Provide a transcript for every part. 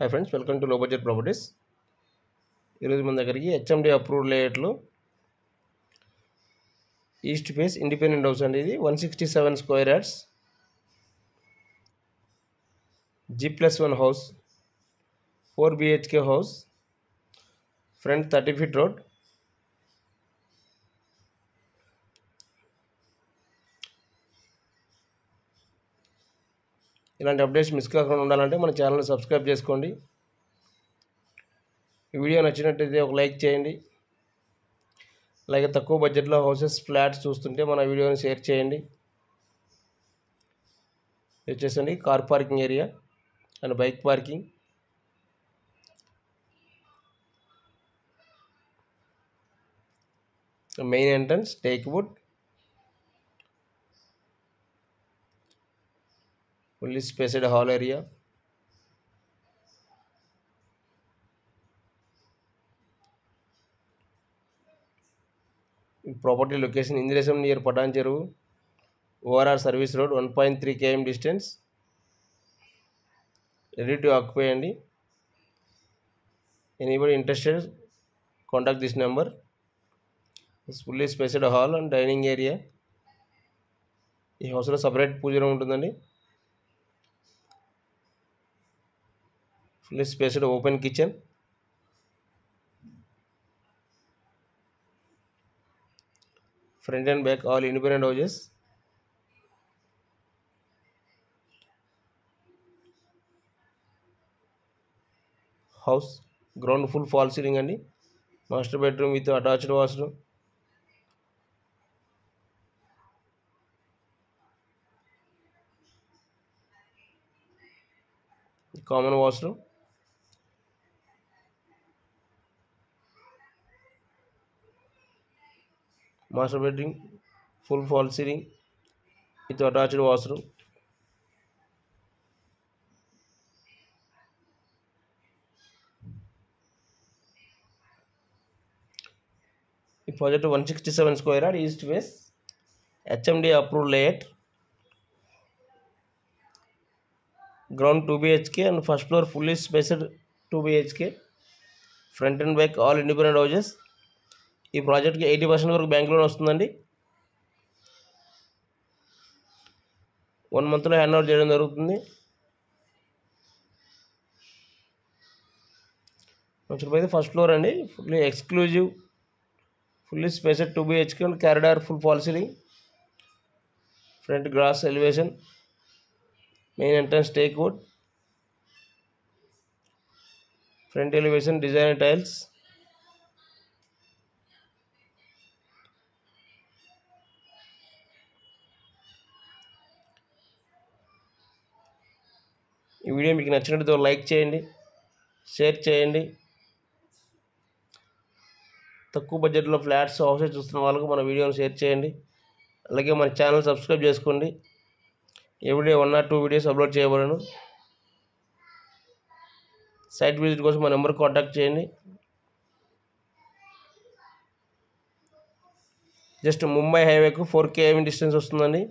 Hi friends, welcome to Low Budget Properties. ఈరోజు మన దగ్గరికి హెచ్ఎండి అప్రూవ్డ్ లేఅవుట్లో ఈస్ట్ ఫేస్ ఇండిపెండెంట్ హౌస్ అండి. ఇది 167 square yards G+1 house, 4 BHK house, front 30 feet road. ఇలాంటి updates miss కాకుండా ఉండాలంటే మన ఛానల్ని సబ్స్క్రైబ్ చేసుకోండి. ఈ వీడియో నచ్చినట్టయితే ఒక లైక్ చేయండి. అలాగే తక్కువ బడ్జెట్లో హౌసెస్, ఫ్లాట్స్ చూస్తుంటే మన వీడియోని షేర్ చేయండి. వచ్చేసండి car parking area and bike parking. Main entrance teak wood, fully spaced hall area. Property location Indiresam near Patan Cheruvu, ORR service road, 1.3 km distance. Ready to occupy andi. Anybody interested, contact this number. It's fully spaced hall and dining area. ఈ హౌస్లో separate puja room ఉంటుందండి. Fully spaced open kitchen. Front and back all independent houses. House ground full fall ceiling అండి. Master bedroom with attached washroom. Common washroom. Master bedroom full fall ceiling with attached washroom. ఈ project 167 square yard east face HMD approved layout. Ground 2 BHK and first floor fully spaced 2 BHK. Front and back all independent houses. ఈ ప్రాజెక్ట్కి 80% వరకు bank loan వస్తుందండి. 1 monthలో hand over చేయడం జరుగుతుంది. వచ్చేది first floor అండి. Fully exclusive, fully spaced 2 BHK and corridor full fall ceiling. Front glass elevation. Main entrance teak wood. Front elevation designer tiles. ఈ video మీకు నచ్చినట్లయితే లైక్ చేయండి, షేర్ చేయండి. తక్కువ బడ్జెట్లో ఫ్లాట్స్, హౌసెస్ చూస్తున్న వాళ్ళకు మన వీడియోని షేర్ చేయండి. అలాగే మన ఛానల్ సబ్స్క్రైబ్ చేసుకోండి. ఎవ్రీడే 1 or 2 వీడియోస్ అప్లోడ్ చేయబడను. సైట్ విజిట్ కోసం మా నెంబర్ కాంటాక్ట్ చేయండి. జస్ట్ ముంబై హైవేకు 4 km డిస్టెన్స్ వస్తుందండి.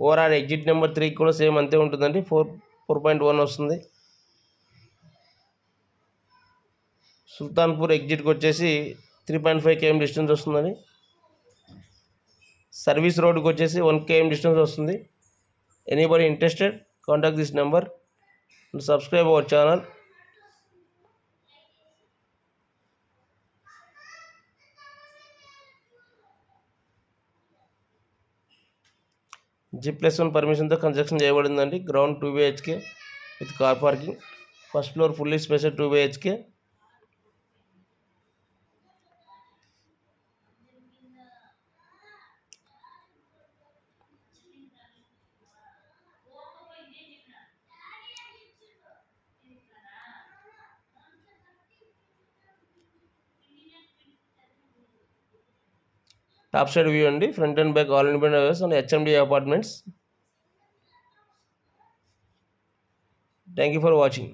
ఓవరాల్ ఎగ్జిట్ నెంబర్ 3 కూడా సేమ్ అంతే ఉంటుందండి. 4.1 వస్తుంది. సుల్తాన్పూర్ ఎగ్జిట్కి వచ్చేసి 3.5 km డిస్టెన్స్ వస్తుందండి. సర్వీస్ రోడ్కి వచ్చేసి 1 km డిస్టెన్స్ వస్తుంది. Anybody interested, contact this number and subscribe our channel. G+1 పర్మిషన్తో కన్స్ట్రక్షన్ చేయబడిందండి. Ground 2 BHK with car parking. First floor fully spaced 2 BHK. Top side view అండి. Front and back all independent houses and HMD apartments. Thank you for watching.